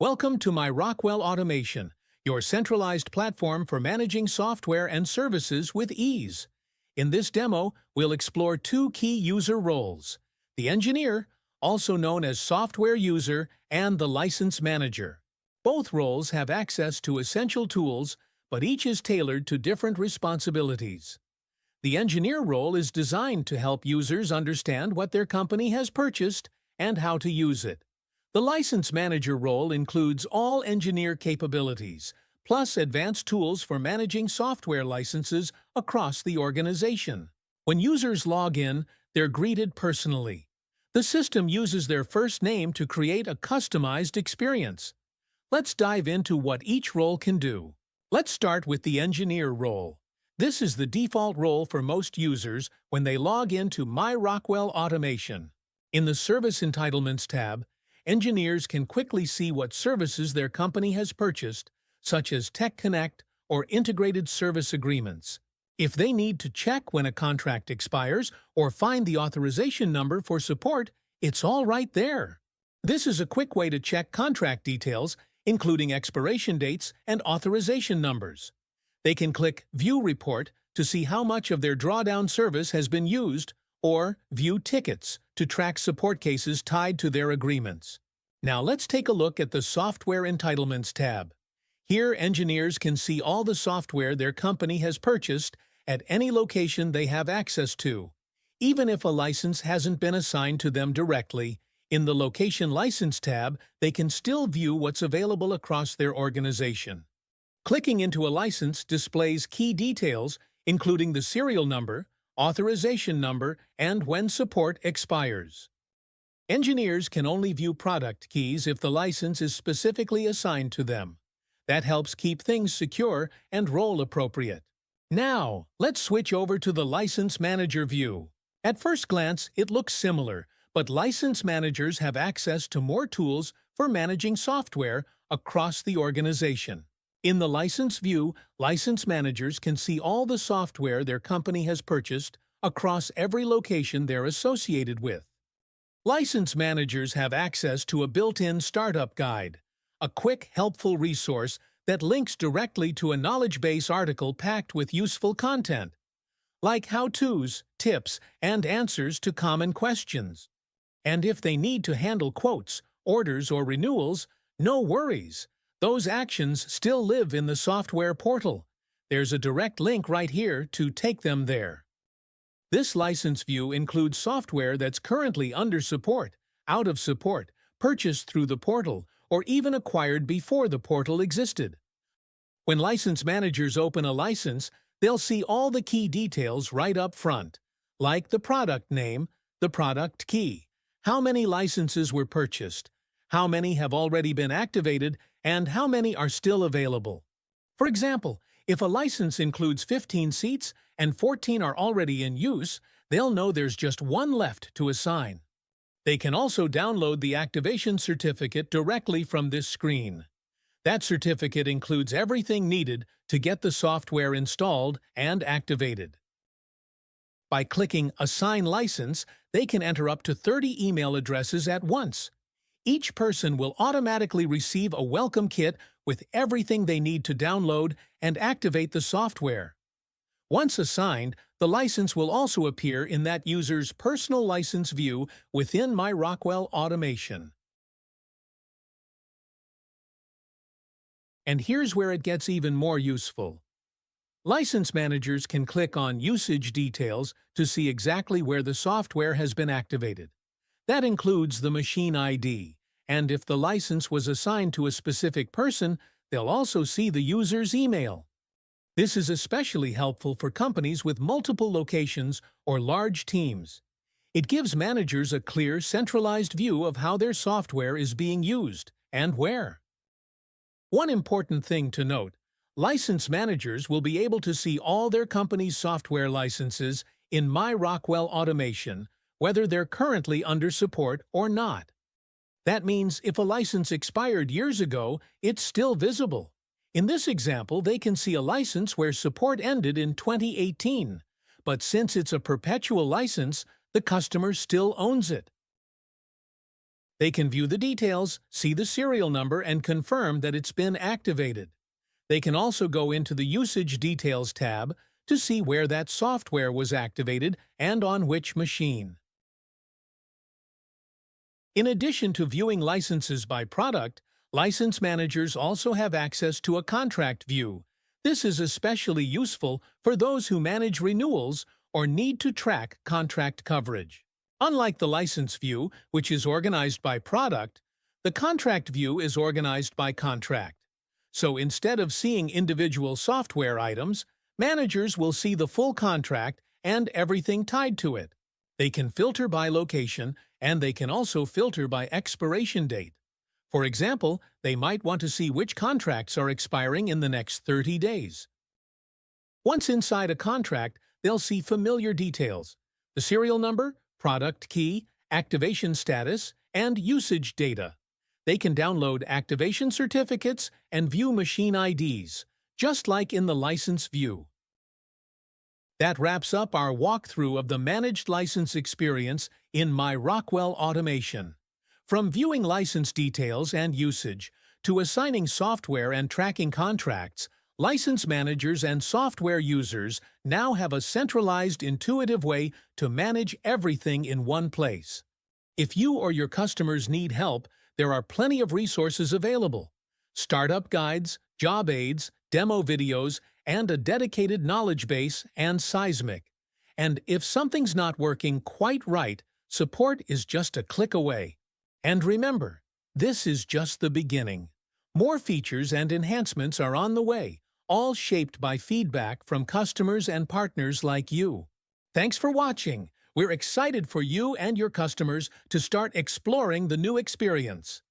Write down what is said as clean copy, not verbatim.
Welcome to MyRok Automation, your centralized platform for managing software and services with ease. In this demo, we'll explore two key user roles: the engineer, also known as software user, and the license manager. Both roles have access to essential tools, but each is tailored to different responsibilities. The engineer role is designed to help users understand what their company has purchased and how to use it. The license manager role includes all engineer capabilities, plus advanced tools for managing software licenses across the organization. When users log in, they're greeted personally. The system uses their first name to create a customized experience. Let's dive into what each role can do. Let's start with the engineer role. This is the default role for most users when they log into MyRok Automation. In the Service Entitlements tab, engineers can quickly see what services their company has purchased, such as Tech Connect or integrated service agreements. If they need to check when a contract expires or find the authorization number for support, it's all right there. This is a quick way to check contract details, including expiration dates and authorization numbers. They can click View Report to see how much of their drawdown service has been used, or View Tickets to track support cases tied to their agreements. Now let's take a look at the Software Entitlements tab. Here, engineers can see all the software their company has purchased at any location they have access to. Even if a license hasn't been assigned to them directly, in the Location License tab, they can still view what's available across their organization. Clicking into a license displays key details, including the serial number, authorization number, and when support expires. Engineers can only view product keys if the license is specifically assigned to them. That helps keep things secure and role appropriate. Now, let's switch over to the License Manager view. At first glance, it looks similar, but license managers have access to more tools for managing software across the organization. In the License view, license managers can see all the software their company has purchased across every location they're associated with. License managers have access to a built-in startup guide, a quick, helpful resource that links directly to a knowledge base article packed with useful content, like how-tos, tips, and answers to common questions. And if they need to handle quotes, orders, or renewals, no worries. Those actions still live in the software portal. There's a direct link right here to take them there. This license view includes software that's currently under support, out of support, purchased through the portal, or even acquired before the portal existed. When license managers open a license, they'll see all the key details right up front, like the product name, the product key, how many licenses were purchased, how many have already been activated, and how many are still available. For example, if a license includes 15 seats and 14 are already in use, they'll know there's just one left to assign. They can also download the activation certificate directly from this screen. That certificate includes everything needed to get the software installed and activated. By clicking Assign License, they can enter up to 30 email addresses at once. Each person will automatically receive a welcome kit with everything they need to download and activate the software. Once assigned, the license will also appear in that user's personal license view within MyRok Automation. And here's where it gets even more useful. License managers can click on Usage Details to see exactly where the software has been activated. That includes the machine ID, and if the license was assigned to a specific person, they'll also see the user's email. This is especially helpful for companies with multiple locations or large teams. It gives managers a clear, centralized view of how their software is being used and where. One important thing to note: license managers will be able to see all their company's software licenses in MyRok Automation, whether they're currently under support or not. That means if a license expired years ago, it's still visible. In this example, they can see a license where support ended in 2018, but since it's a perpetual license, the customer still owns it. They can view the details, see the serial number, and confirm that it's been activated. They can also go into the Usage Details tab to see where that software was activated and on which machine. In addition to viewing licenses by product, license managers also have access to a contract view. This is especially useful for those who manage renewals or need to track contract coverage. Unlike the license view, which is organized by product, the contract view is organized by contract. So instead of seeing individual software items, managers will see the full contract and everything tied to it. They can filter by location, and they can also filter by expiration date. For example, they might want to see which contracts are expiring in the next 30 days. Once inside a contract, they'll see familiar details: the serial number, product key, activation status, and usage data. They can download activation certificates and view machine IDs, just like in the license view. That wraps up our walkthrough of the managed license experience in MyRok Automation. From viewing license details and usage to assigning software and tracking contracts, license managers and software users now have a centralized, intuitive way to manage everything in one place. If you or your customers need help, there are plenty of resources available: startup guides, job aids, demo videos, and a dedicated knowledge base and seismic. And if something's not working quite right, support is just a click away. And remember, this is just the beginning. More features and enhancements are on the way, all shaped by feedback from customers and partners like you. Thanks for watching. We're excited for you and your customers to start exploring the new experience.